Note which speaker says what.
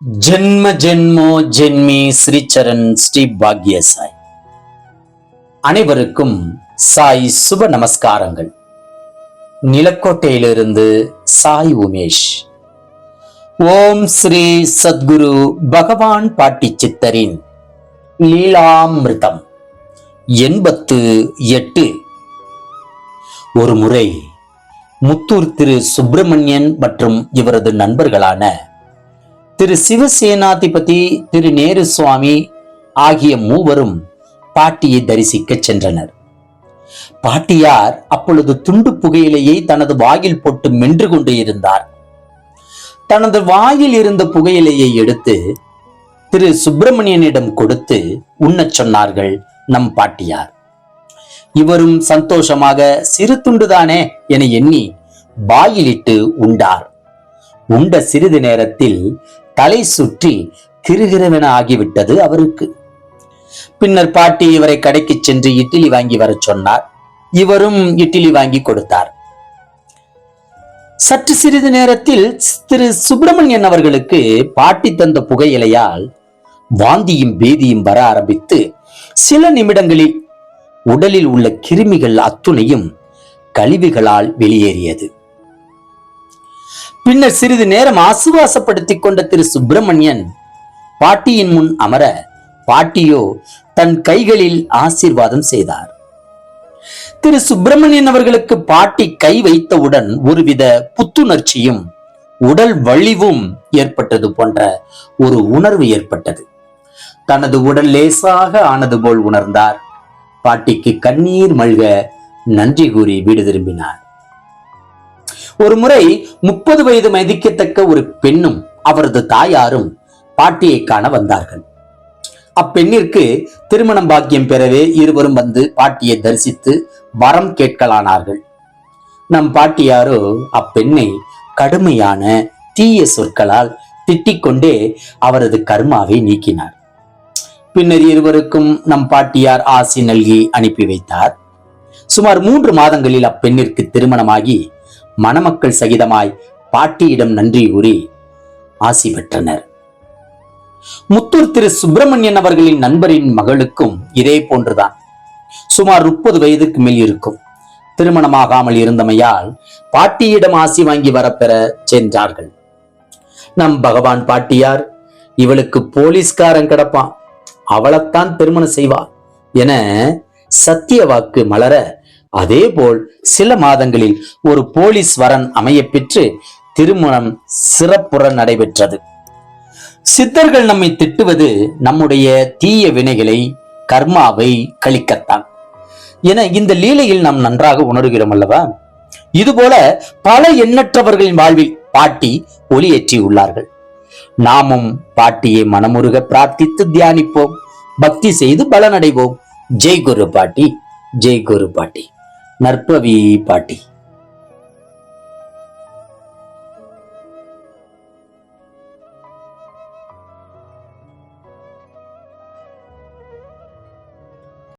Speaker 1: ஜென்ம ஜென்மோ ஜென்மி ஸ்ரீச்சரண் ஸ்ரீ பாக்ய சாய். அனைவருக்கும் சாய் சுப நமஸ்காரங்கள். நிலக்கோட்டையிலிருந்து சாய் உமேஷ். ஓம் ஸ்ரீ சத்குரு பகவான் பாட்டி சித்தரின் லீலாமிருதம் 88. ஒரு முறை முத்தூர் திரு சுப்பிரமணியன் மற்றும் இவரது நண்பர்களான திரு சிவசேனாதிபதி, திரு நேரு சுவாமி ஆகிய மூவரும் பாட்டியை தரிசிக்க சென்றனர். பாட்டியார் அப்பொழுது துண்டு புகையிலையை தனது வாயில் போட்டு மென்று கொண்டு இருந்தார். தனது வாயில் இருந்த புகையிலையை எடுத்து திரு சுப்பிரமணியனிடம் கொடுத்து உண்ணச் சொன்னார்கள் நம் பாட்டியார். இவரும் சந்தோஷமாக சிறு துண்டுதானே என எண்ணி வாயிலிட்டு உண்டார். உண்ட சிறிது நேரத்தில் தலை சுற்றி கிருகிருவென ஆகிவிட்டது அவருக்கு. பின்னர் பாட்டி இவரை கடைக்கு சென்று இட்லி வாங்கி வர சொன்னார். இவரும் இட்லி வாங்கி கொடுத்தார். சற்று சிறிது நேரத்தில் திரு சுப்பிரமணியன் அவர்களுக்கு பாட்டி தந்த புகையிலையால் வாந்தியும் பேதியும் வர ஆரம்பித்து சில நிமிடங்களில் உடலில் உள்ள கிருமிகள் அத்துணையும் கழிவுகளால் வெளியேறியது. பின்னர் சிறிது நேரம் ஆசுவாசப்படுத்திக் கொண்ட திரு சுப்பிரமணியன் பாட்டியின் முன் அமர, பாட்டியோ தன் கைகளில் ஆசீர்வாதம் செய்தார். திரு சுப்பிரமணியன் அவர்களுக்கு பாட்டி கை வைத்தவுடன் ஒருவித புத்துணர்ச்சியும் உடல் வலிவும் ஏற்பட்டது போன்ற ஒரு உணர்வு ஏற்பட்டது. தனது உடல் லேசாக ஆனது போல் உணர்ந்தார். பாட்டிக்கு கண்ணீர் மல்க நன்றி கூறி வீடு திரும்பினார். ஒரு முறை 30 வயது மதிக்கத்தக்க ஒரு பெண்ணும் அவரது தாயாரும் பாட்டியை காண வந்தார்கள். அப்பெண்ணிற்கு திருமணம் பாக்கியம் பெறவே இருவரும் வந்து பாட்டியை தரிசித்து வரம் கேட்கலானார்கள். நம் பாட்டியாரோ அப்பெண்ணை கடுமையான தீய சொற்களால் திட்டிக் கொண்டே அவரது கர்மாவை நீக்கினார். பின்னர் இருவருக்கும் நம் பாட்டியார் ஆசி நல்கி அனுப்பி வைத்தார். சுமார் 3 மாதங்களில் அப்பெண்ணிற்கு திருமணமாகி மணமக்கள் சகிதமாய் பாட்டியிடம் நன்றி கூறி ஆசி பெற்றனர். முத்தூர் திரு சுப்பிரமணியன் அவர்களின் நண்பரின் மகளுக்கும் இதே போன்றுதான். சுமார் 30 வயதுக்கு மேல் இருக்கும். திருமணமாகாமல் இருந்தமையால் பாட்டியிடம் ஆசி வாங்கி வரப்பெற சென்றார்கள். நம் பகவான் பாட்டியார், இவளுக்கு போலீஸ்காரன் கிடப்பான், அவளைத்தான் திருமணம் செய்வா என சத்திய வாக்கு மலர, அதேபோல் சில மாதங்களில் ஒரு போலீஸ் வரன் அமைய பெற்று திருமணம் சிறப்புற நடைபெற்றது. சித்தர்கள் நம்மை திட்டுவது நம்முடைய தீய வினைகளை, கர்மாவை கழிக்கத்தான் என இந்த லீலையில் நாம் நன்றாக உணர்கிறோம் அல்லவா? இதுபோல பல எண்ணற்றவர்களின் வாழ்வில் பாட்டி ஒளியேற்றி உள்ளார்கள். நாமும் பாட்டியை மனமுருக பிரார்த்தித்து தியானிப்போம், பக்தி செய்து பலனடைவோம். ஜெய் குரு பாட்டி, ஜெய் குரு பாட்டி, நற்பவி பாட்டி.